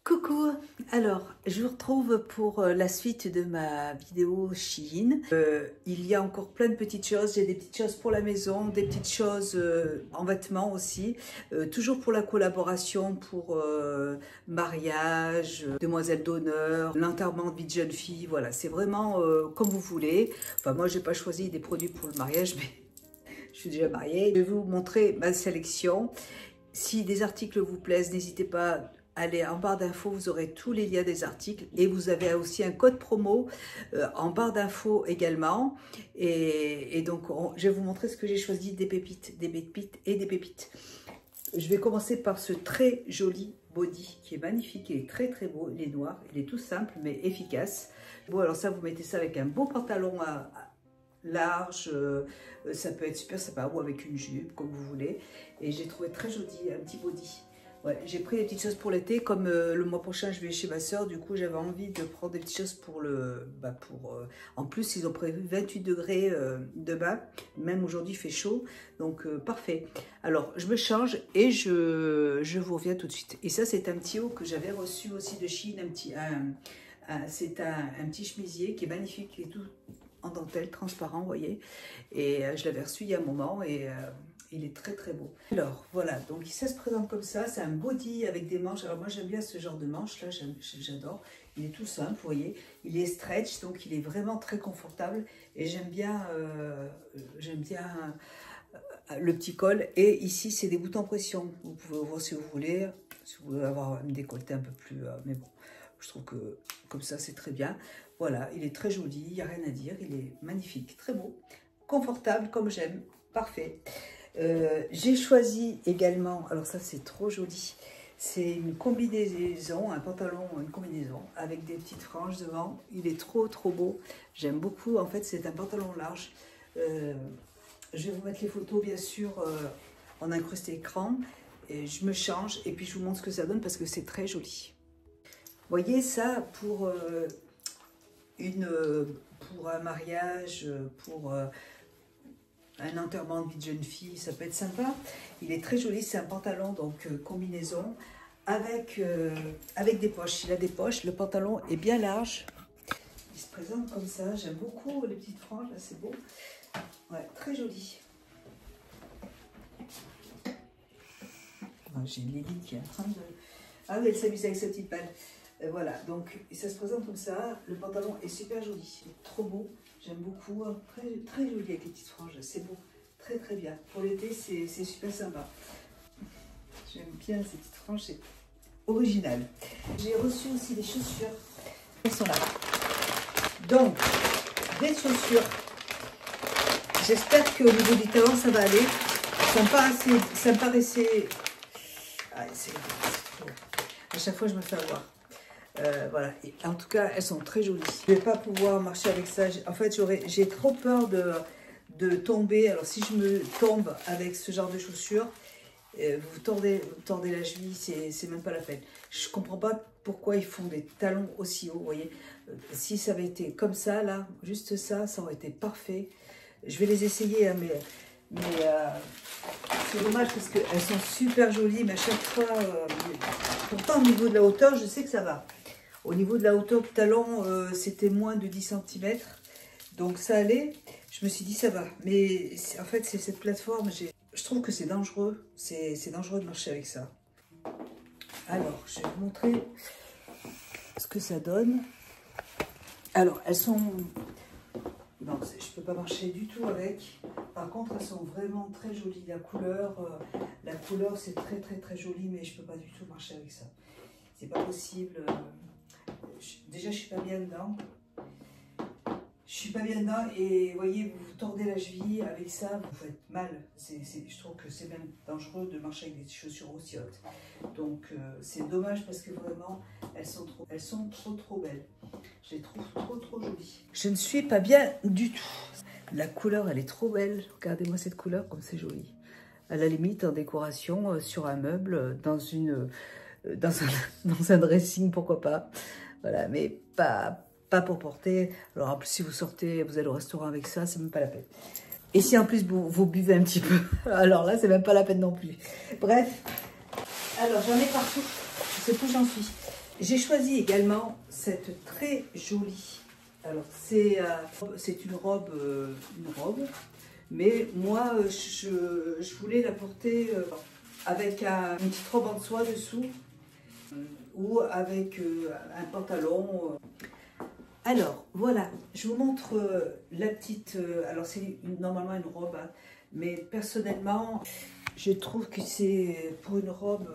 Coucou, alors je vous retrouve pour la suite de ma vidéo Shein. Il y a encore plein de petites choses, j'ai des petites choses pour la maison, des petites choses en vêtements aussi, toujours pour la collaboration, pour mariage, demoiselle d'honneur, l'enterrement de vie de jeune fille, voilà, c'est vraiment comme vous voulez. Enfin moi j'ai pas choisi des produits pour le mariage, mais je suis déjà mariée. Je vais vous montrer ma sélection. Si des articles vous plaisent, n'hésitez pas. Allez en barre d'infos, vous aurez tous les liens des articles et vous avez aussi un code promo en barre d'infos également. Et donc, je vais vous montrer ce que j'ai choisi, des pépites et des pépites. Je vais commencer par ce très joli body qui est magnifique, il est très très beau, il est noir, il est tout simple mais efficace. Bon, alors ça, vous mettez ça avec un beau pantalon large, ça peut être super sympa, ou avec une jupe, comme vous voulez. Et j'ai trouvé très joli, un petit body. Ouais, j'ai pris des petites choses pour l'été, comme le mois prochain je vais chez ma soeur, du coup j'avais envie de prendre des petites choses pour le... en plus ils ont prévu 28 degrés demain, même aujourd'hui il fait chaud, donc parfait. Alors je me change et je vous reviens tout de suite. Et ça c'est un petit haut que j'avais reçu aussi de Shein, c'est un petit chemisier qui est magnifique, qui est tout en dentelle, transparent, vous voyez. Et je l'avais reçu il y a un moment et... il est très très beau. Alors voilà, donc ça se présente comme ça, c'est un body avec des manches. Alors moi j'aime bien ce genre de manches là, j'adore. Il est tout simple, vous voyez, il est stretch, donc il est vraiment très confortable. Et j'aime bien le petit col. Et ici c'est des boutons pression, vous pouvez ouvrir si vous voulez, si vous voulez avoir un décolleté un peu plus... mais bon, je trouve que comme ça c'est très bien. Voilà, il est très joli, il n'y a rien à dire, il est magnifique, très beau, confortable comme j'aime, parfait. J'ai choisi également, alors ça c'est trop joli, c'est une combinaison, un pantalon, une combinaison avec des petites franges devant. Il est trop beau, j'aime beaucoup. En fait c'est un pantalon large. Je vais vous mettre les photos bien sûr en incrusté écran, et je me change et puis je vous montre ce que ça donne parce que c'est très joli. Vous voyez ça pour un mariage, pour un enterrement de vie de jeune fille, ça peut être sympa. Il est très joli, c'est un pantalon donc combinaison avec des poches. Il a des poches, le pantalon est bien large. Il se présente comme ça, j'aime beaucoup les petites franges, là c'est beau. Ouais, très joli. J'ai Lily qui est en train de... Ah oui, elle s'amuse avec sa petite balle. Voilà, donc ça se présente comme ça. Le pantalon est super joli, il est trop beau. J'aime beaucoup, très joli avec les petites franges, c'est beau, très bien. Pour l'été, c'est super sympa. J'aime bien ces petites franges, c'est original. J'ai reçu aussi des chaussures, elles sont là. Donc, des chaussures. J'espère qu'au niveau du talon, ça va aller. Ça me paraissait... Ah, à chaque fois, je me fais avoir. Voilà, et en tout cas elles sont très jolies. Je ne vais pas pouvoir marcher avec ça, en fait j'ai trop peur de tomber. Alors si je me tombe avec ce genre de chaussures, vous tordez la cheville, c'est même pas la peine. Je comprends pas pourquoi ils font des talons aussi hauts, vous voyez. Si ça avait été comme ça là, juste ça aurait été parfait. Je vais les essayer hein, mais c'est dommage parce qu'elles sont super jolies, mais à chaque fois pourtant au niveau de la hauteur je sais que ça va. Au niveau de la hauteur du talon, c'était moins de 10 cm. Donc ça allait. Je me suis dit ça va. Mais en fait, c'est cette plateforme. Je trouve que c'est dangereux. C'est dangereux de marcher avec ça. Alors, je vais vous montrer ce que ça donne. Alors, elles sont... Non, je ne peux pas marcher du tout avec. Par contre, elles sont vraiment très jolies. La couleur c'est très joli. Mais je ne peux pas du tout marcher avec ça. C'est pas possible. Déjà, je suis pas bien dedans. Je suis pas bien dedans et vous voyez, vous tordez la cheville avec ça, vous faites mal. Je trouve que c'est même dangereux de marcher avec des chaussures aussi hautes. Donc, c'est dommage parce que vraiment, elles sont trop belles. Je les trouve trop jolies. Je ne suis pas bien du tout. La couleur, elle est trop belle. Regardez-moi cette couleur, comme c'est joli. À la limite, en décoration, sur un meuble, dans un dressing, pourquoi pas. Voilà, mais pas pour porter. Alors en plus, si vous sortez, vous allez au restaurant avec ça, c'est même pas la peine. Et si en plus vous buvez un petit peu, alors là, c'est même pas la peine non plus. Bref, alors j'en ai partout. Je sais plus où j'en suis. J'ai choisi également cette très jolie. Alors c'est une robe, mais moi je voulais la porter avec une petite robe en soie dessous ou avec un pantalon. Alors voilà, je vous montre la petite. Alors c'est normalement une robe, hein, mais personnellement je trouve que c'est pour une robe,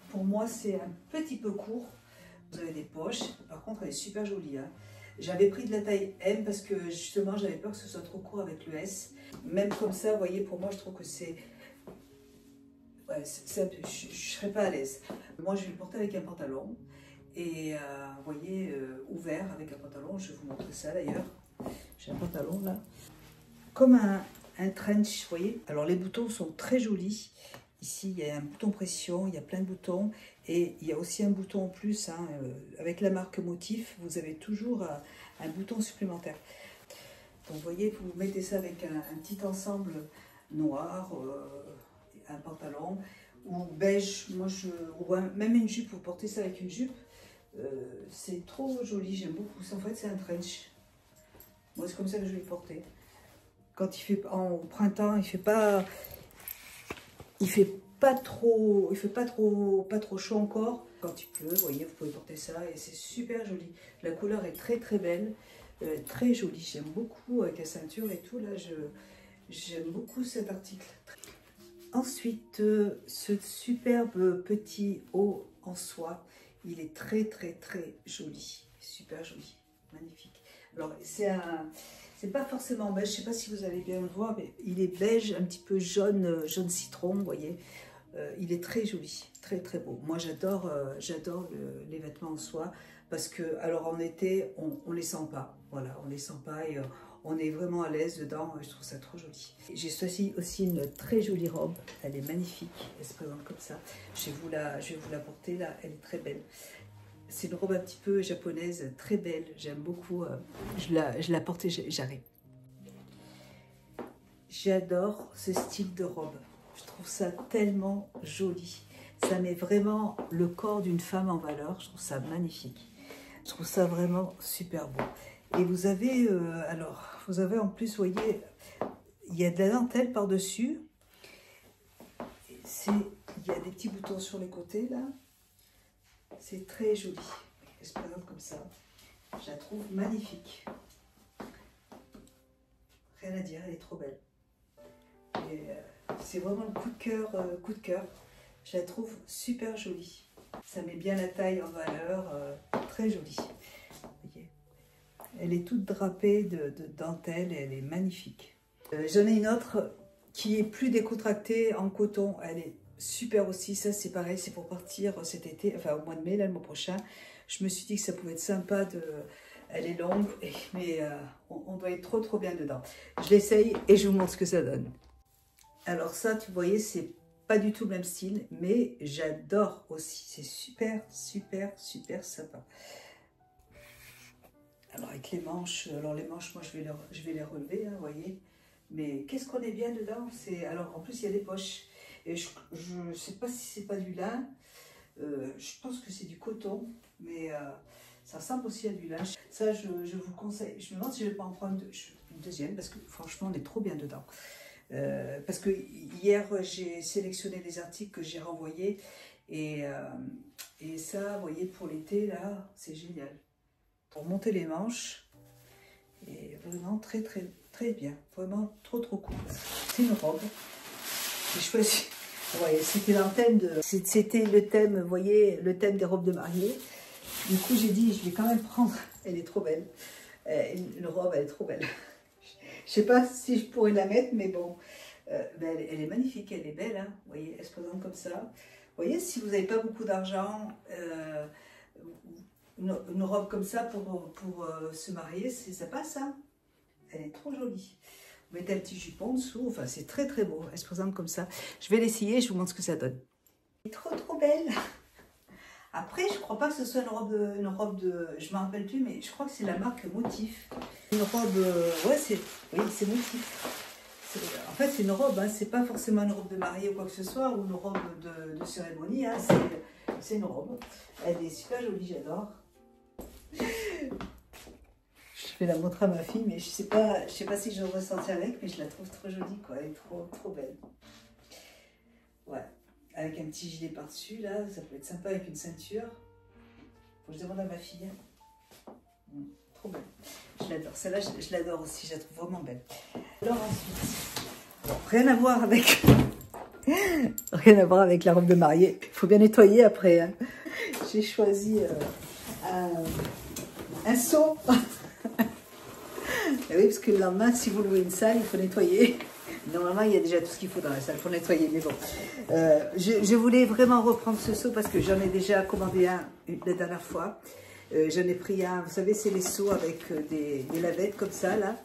pour moi c'est un petit peu court. Vous avez des poches, par contre elle est super jolie, hein. J'avais pris de la taille M parce que justement j'avais peur que ce soit trop court avec le S. Même comme ça, vous voyez, pour moi je trouve que c'est... Ouais, je ne serais pas à l'aise. Moi je vais le porter avec un pantalon. Et vous voyez, ouvert avec un pantalon, je vais vous montrer ça d'ailleurs. J'ai un pantalon là. Comme un trench, vous voyez. Alors les boutons sont très jolis. Ici il y a un bouton pression, il y a plein de boutons. Et il y a aussi un bouton en plus, hein, avec la marque Motif, vous avez toujours un bouton supplémentaire. Donc vous voyez, vous mettez ça avec un petit ensemble noir, un pantalon, ou beige, même une jupe, vous portez ça avec une jupe. C'est trop joli, j'aime beaucoup. En fait, c'est un trench. Moi, c'est comme ça que je vais le porter. Quand il fait au printemps, il fait pas trop chaud encore. Quand il pleut, vous voyez, vous pouvez porter ça et c'est super joli. La couleur est très très belle, très jolie. J'aime beaucoup avec la ceinture et tout. Là, j'aime beaucoup cet article. Ensuite, ce superbe petit haut en soie. Il est très très très joli, super joli, magnifique. Alors c'est pas forcément beige, je sais pas si vous allez bien le voir, mais il est beige, un petit peu jaune, jaune citron, vous voyez. Il est très joli, très très beau. Moi j'adore les vêtements en soie parce que alors en été on les sent pas, voilà, on les sent pas et on est vraiment à l'aise dedans. Je trouve ça trop joli. J'ai choisi aussi une très jolie robe. Elle est magnifique. Elle se présente comme ça. Je vais vous la porter là. Elle est très belle. C'est une robe un petit peu japonaise, très belle. J'aime beaucoup. Je la porte et j'arrive. J'adore ce style de robe. Je trouve ça tellement joli. Ça met vraiment le corps d'une femme en valeur. Je trouve ça magnifique. Je trouve ça vraiment super beau. Et vous avez, vous avez en plus, vous voyez, il y a de la dentelle par-dessus. Il y a des petits boutons sur les côtés, là. C'est très joli. Elle se présente comme ça. Je la trouve magnifique. Rien à dire, elle est trop belle. C'est vraiment le coup de cœur. Je la trouve super jolie. Ça met bien la taille en valeur, très jolie. Vous voyez, elle est toute drapée de dentelle et elle est magnifique. J'en ai une autre qui est plus décontractée en coton. Elle est super aussi. Ça c'est pareil, c'est pour partir cet été, enfin au mois de mai, là, le mois prochain. Je me suis dit que ça pouvait être sympa de... Elle est longue, mais on doit être trop bien dedans. Je l'essaye et je vous montre ce que ça donne. Alors ça, tu voyez, c'est pas du tout le même style, mais j'adore aussi. C'est super sympa. Alors avec les manches, moi je vais les relever, hein, vous voyez. Mais qu'est-ce qu'on est bien dedans. Alors en plus il y a des poches. Et je sais pas si c'est pas du lin. Je pense que c'est du coton, mais ça ressemble aussi à du lin. Ça je vous conseille. Je me demande si je vais pas en prendre une deuxième parce que franchement on est trop bien dedans. Parce que hier j'ai sélectionné les articles que j'ai renvoyés et ça, vous voyez, pour l'été là, c'est génial. Pour monter les manches, et vraiment très bien, vraiment trop cool. C'est une robe. J'ai choisi. Vous voyez, c'était le thème, vous voyez, le thème des robes de mariée. Du coup j'ai dit je vais quand même prendre. Elle est trop belle. Une robe, elle est trop belle. Je sais pas si je pourrais la mettre, mais bon, elle est magnifique, elle est belle, hein. Vous voyez, elle se présente comme ça. Vous voyez, si vous n'avez pas beaucoup d'argent, une robe comme ça pour se marier, ça passe, hein. Elle est trop jolie. Vous mettez un petit jupon dessous, enfin c'est très beau, elle se présente comme ça. Je vais l'essayer et je vous montre ce que ça donne. Elle est trop belle. Après, je crois pas que ce soit une robe de, je me rappelle plus, mais je crois que c'est la marque Motif. Une robe, ouais, c'est Motif. En fait, c'est une robe, hein. C'est pas forcément une robe de mariée ou quoi que ce soit, ou une robe de cérémonie, hein. C'est une robe. Elle est super jolie, j'adore. Je vais la montrer à ma fille, mais je sais pas si je vais ressentir avec, mais je la trouve trop jolie, quoi. Elle est trop belle. Ouais, avec un petit gilet par-dessus, là, ça peut être sympa avec une ceinture. Faut que je demande à ma fille. Trop belle. Je l'adore. Celle-là, je l'adore aussi. Je la trouve vraiment belle. Alors ensuite, rien à voir avec... rien à voir avec la robe de mariée. Il faut bien nettoyer après. Hein. J'ai choisi un seau. Et oui, parce que le lendemain, si vous louez une salle, il faut nettoyer. Normalement, il y a déjà tout ce qu'il faut dans la salle pour nettoyer, mais bon. Je voulais vraiment reprendre ce seau parce que j'en ai déjà commandé un la dernière fois. J'en ai pris un, vous savez, c'est les seaux avec des lavettes comme ça, là.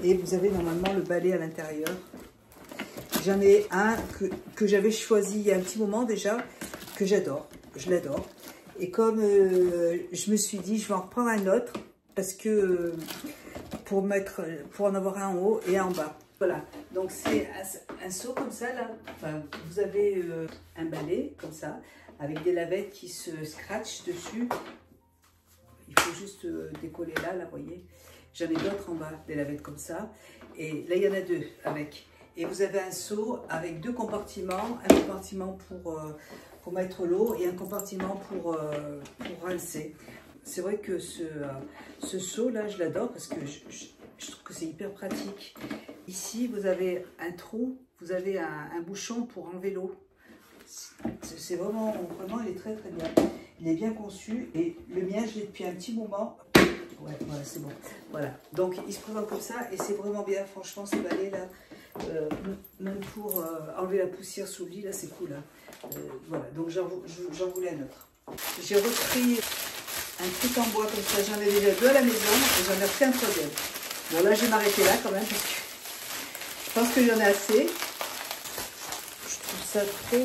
Et vous avez normalement le balai à l'intérieur. J'en ai un que j'avais choisi il y a un petit moment déjà, que j'adore. Je l'adore. Et comme je me suis dit, je vais en reprendre un autre parce que pour en avoir un en haut et un en bas. Voilà, donc c'est un seau comme ça, là. Enfin, vous avez un balai comme ça, avec des lavettes qui se scratchent dessus. Il faut juste décoller là, vous voyez. J'en ai d'autres en bas, des lavettes comme ça. Et là, il y en a deux avec. Et vous avez un seau avec deux compartiments. Un compartiment pour mettre l'eau et un compartiment pour rincer. C'est vrai que ce seau-là, je l'adore parce que je trouve que c'est hyper pratique. Ici, vous avez un trou, vous avez un bouchon pour enlever l'eau. C'est vraiment, il est très bien. Il est bien conçu et le mien, je l'ai depuis un petit moment. Ouais, voilà, c'est bon. Voilà, donc il se présente comme ça et c'est vraiment bien. Franchement, ce balai-là, même pour enlever la poussière sous le lit, là, c'est cool. Hein. Voilà, donc j'en voulais un autre. J'ai repris un truc en bois comme ça, j'en ai déjà deux à la maison et j'en ai repris un troisième. Bon, là, je vais m'arrêter là quand même parce que je pense que j'en ai assez. Je trouve ça trop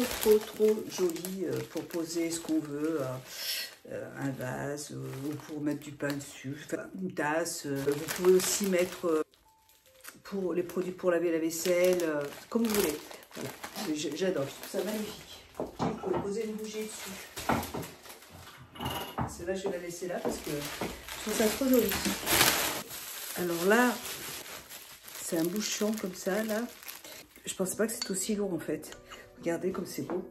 joli pour poser ce qu'on veut. Un vase ou pour mettre du pain dessus, une tasse. Vous pouvez aussi mettre pour les produits pour laver la vaisselle, comme vous voulez. Voilà. J'adore, je trouve ça magnifique. Vous pouvez poser une bougie dessus. Celle-là, je vais la laisser là parce que je trouve ça trop joli. Alors là, c'est un bouchon comme ça, là. Je pensais pas que c'était aussi lourd en fait. Regardez comme c'est beau.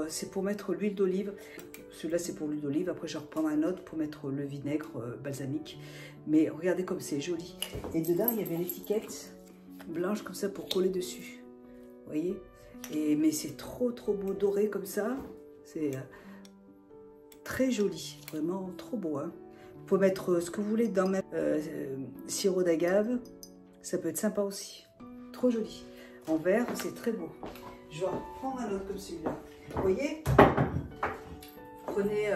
C'est pour mettre l'huile d'olive. Celui-là, c'est pour l'huile d'olive. Après, je vais reprendre un autre pour mettre le vinaigre balsamique. Mais regardez comme c'est joli. Et dedans, il y avait l'étiquette blanche comme ça pour coller dessus. Vous voyez? Mais c'est trop beau doré comme ça. C'est très joli. Vraiment trop beau. Hein. Vous pouvez mettre ce que vous voulez dedans. Même sirop d'agave. Ça peut être sympa aussi. Trop joli. En verre, c'est très beau. Je vais en reprendre un autre comme celui-là. Vous voyez? Prenez,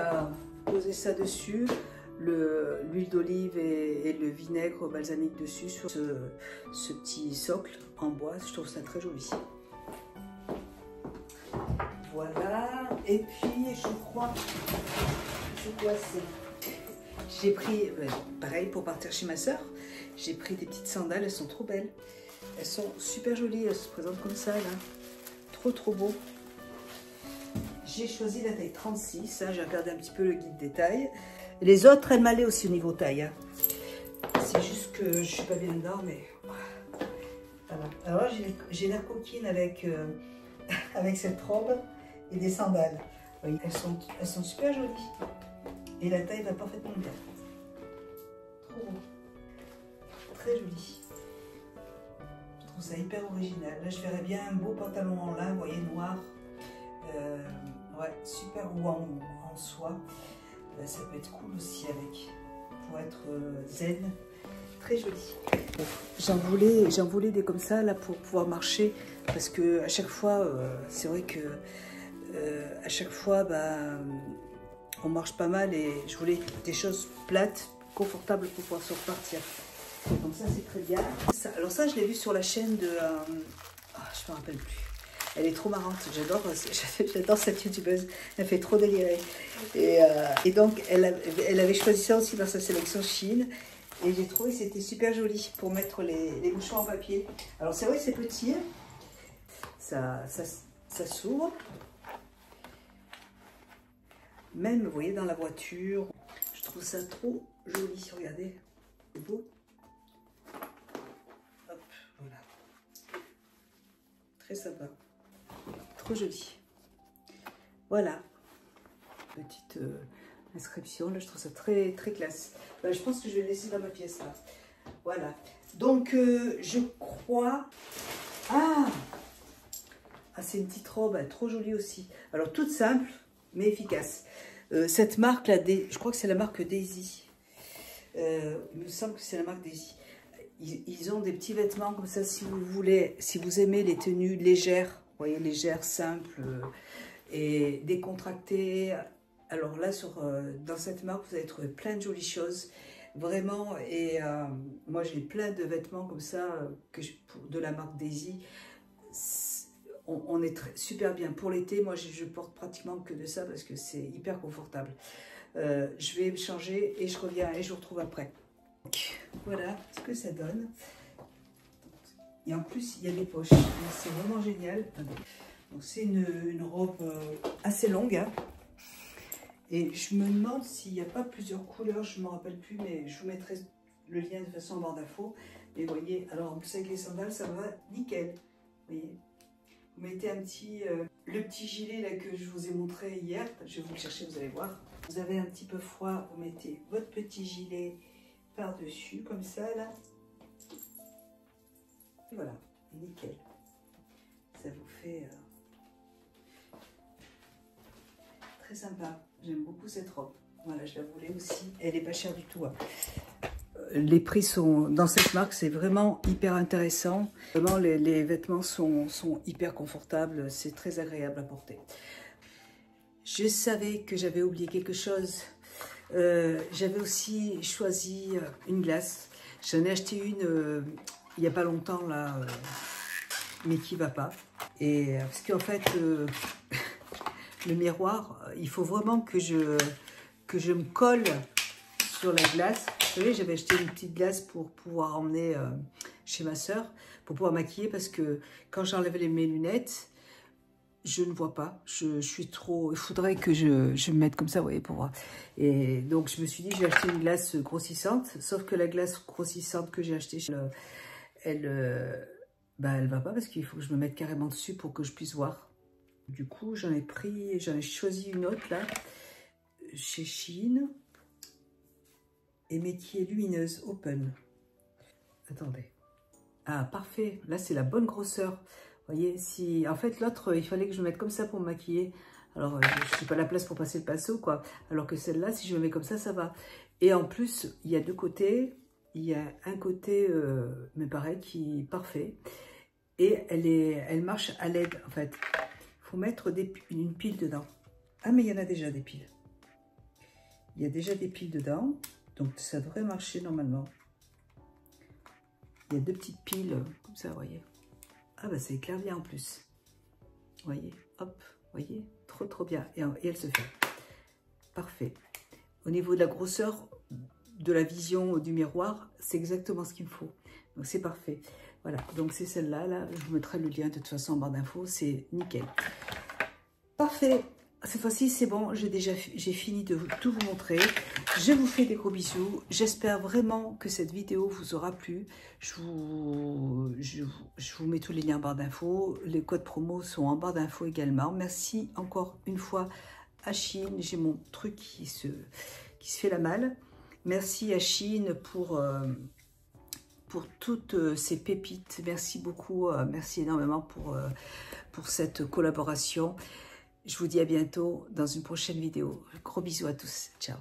posez ça dessus, l'huile d'olive et le vinaigre balsamique dessus sur ce petit socle en bois. Je trouve ça très joli. Voilà. Et puis, je crois j'ai pris, pareil pour partir chez ma soeur, j'ai pris des petites sandales. Elles sont trop belles. Elles sont super jolies. Elles se présentent comme ça, là. Trop beau. J'ai choisi la taille 36, hein, j'ai regardé un petit peu le guide des tailles. Les autres, elles m'allaient aussi au niveau taille. Hein. C'est juste que je suis pas bien dedans, mais voilà. Alors j'ai l'air coquine avec, avec cette robe et des sandales. Oui, elles sont super jolies. Et la taille va parfaitement bien. Trop beau. Très joli. Je trouve ça hyper original. Là, je verrais bien un beau pantalon en lin, vous voyez, noir. Ouais, super, ou en soie. Ça peut être cool aussi avec, pour être zen. Très joli. J'en voulais des comme ça là pour pouvoir marcher parce que à chaque fois, c'est vrai que à chaque fois, on marche pas mal et je voulais des choses plates, confortables pour pouvoir se repartir. Donc ça c'est très bien. Alors ça je l'ai vu sur la chaîne de, je me rappelle plus. Elle est trop marrante, j'adore cette youtubeuse, elle fait trop délirer. Et donc, elle avait choisi ça aussi dans sa sélection Shein. Et j'ai trouvé que c'était super joli pour mettre les mouchoirs en papier. Alors c'est vrai que c'est petit, ça s'ouvre. Même, vous voyez, dans la voiture, je trouve ça trop joli. Regardez, c'est beau. Hop, voilà. Très sympa. Trop joli. Voilà. Petite inscription, là, je trouve ça très, très classe. Ben, je pense que je vais le laisser dans ma pièce, là. Voilà. Donc, je crois... Ah, c'est une petite robe, hein, trop jolie aussi. Alors, toute simple, mais efficace. Cette marque-là, je crois que c'est la marque Daisy. Il me semble que c'est la marque Daisy. Ils ont des petits vêtements comme ça, si vous voulez, si vous aimez les tenues légères, vous voyez, légères, simples et décontractées. Alors là, dans cette marque, vous allez trouver plein de jolies choses, vraiment. Et moi, j'ai plein de vêtements comme ça de la marque Daisy. On est super bien pour l'été. Moi, je porte pratiquement que de ça parce que c'est hyper confortable. Je vais changer et je reviens et je vous retrouve après. Donc, voilà ce que ça donne. Et en plus, il y a des poches. C'est vraiment génial. Donc, c'est une robe assez longue. Hein. Et je me demande s'il n'y a pas plusieurs couleurs. Je ne me rappelle plus, mais je vous mettrai le lien de toute façon en barre d'infos. Et vous voyez, alors en plus avec les sandales, ça va nickel. Vous voyez. Vous mettez le petit gilet là que je vous ai montré hier. Je vais vous le chercher, vous allez voir. Vous avez un petit peu froid, vous mettez votre petit gilet par-dessus, comme ça, là. Et voilà, nickel. Ça vous fait très sympa. J'aime beaucoup cette robe. Voilà, je la voulais aussi. Elle n'est pas chère du tout. Hein. Les prix sont, dans cette marque, c'est vraiment hyper intéressant. Vraiment, les vêtements sont hyper confortables. C'est très agréable à porter. Je savais que j'avais oublié quelque chose. J'avais aussi choisi une glace. J'en ai acheté une il n'y a pas longtemps, là, mais qui ne va pas. Et parce qu'en fait, le miroir, il faut vraiment que je me colle sur la glace. Vous savez, j'avais acheté une petite glace pour pouvoir emmener chez ma soeur, pour pouvoir maquiller, parce que quand j'enlève mes lunettes, je ne vois pas. Je suis trop... Il faudrait que je me mette comme ça, vous voyez, pour voir. Et donc, je me suis dit, je vais acheter une glace grossissante, sauf que la glace grossissante que j'ai achetée, elle va pas, parce qu'il faut que je me mette carrément dessus pour que je puisse voir. Du coup, j'en ai choisi une autre, là, chez Shein, mais qui est lumineuse, open. Attendez. Ah, parfait. Là, c'est la bonne grosseur. Vous voyez, si... En fait, l'autre, il fallait que je me mette comme ça pour me maquiller. Alors, je n'ai pas la place pour passer le pinceau, quoi. Alors que celle-là, si je me mets comme ça va. Et en plus, il y a deux côtés. Il y a un côté, mais pareil, qui est parfait. Et elle marche à LED, en fait. Il faut mettre une pile dedans. Ah, mais il y en a déjà des piles. Il y a déjà des piles dedans. Donc, ça devrait marcher normalement. Il y a deux petites piles, comme ça, vous voyez. Ah, bah, ça éclaire bien en plus. Vous voyez, hop, vous voyez, trop, trop bien. Et elle se fait. Parfait. Au niveau de la grosseur de la vision du miroir, c'est exactement ce qu'il me faut. Donc, c'est parfait. Voilà, donc c'est celle-là. Là, je vous mettrai le lien de toute façon en barre d'infos. C'est nickel. Parfait. Cette fois-ci, c'est bon. J'ai fini de tout vous montrer. Je vous fais des gros bisous. J'espère vraiment que cette vidéo vous aura plu. Je vous mets tous les liens en barre d'infos. Les codes promo sont en barre d'infos également. Merci encore une fois à Shein. J'ai mon truc qui se fait la malle. Merci à Shein pour toutes ces pépites. Merci beaucoup. Merci énormément pour cette collaboration. Je vous dis à bientôt dans une prochaine vidéo. Gros bisous à tous. Ciao.